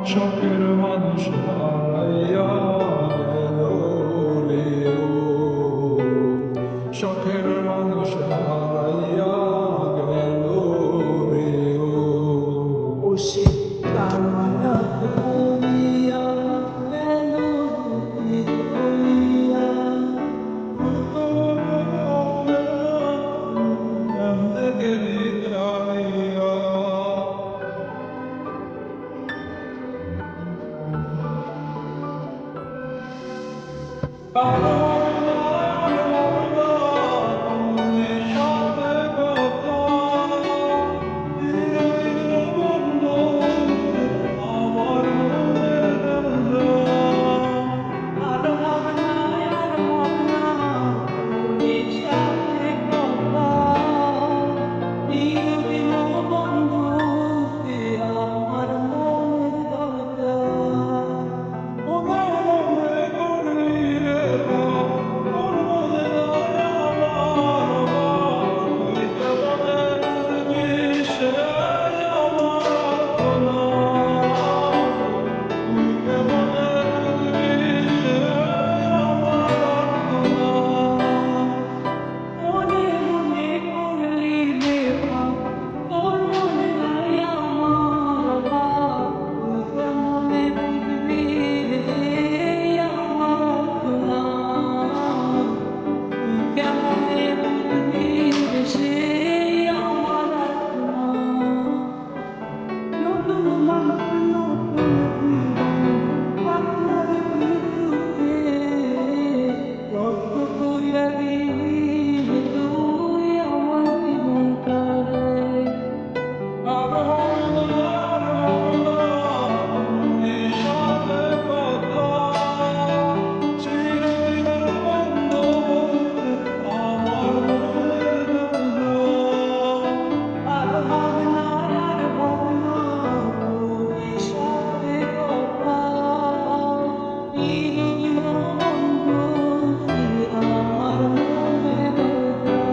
শখের মানুষ হারাইয়া গেল রে ও, শখের মানুষ হারাইয়া গেল রে ও। ও সে তার মায়াতে পড়িয়া গেল হইয়া আর হবে না আর হবে না তোর সাথে কথা দিন বন্ধু তুই আমার মনের দরজা মনে মনে করলি রে ভাব তোর মনে নাই আমার ভাব তুই কেমনে বুঝবি রে আমার খোলা তুই কেমনে বুঝবি রে সে আমার আত্মা নতুন মানুষ নতুন জীবন আপনার মৃত্যুতে রক্ত কইরা দিবি তুই আমার জীবনটারে আর হবে না আর হবে না তোর সাথে কথা দিন বন্ধু তুই আমার মনের দরজা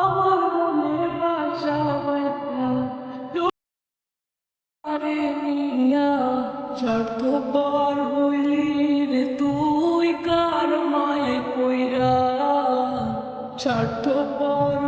আমার মনের বাসা বাঁধা দুয়ারে নিয়া স্বার্থপর হইলি রে তুই কার মায়ে পইরা স্বার্থপর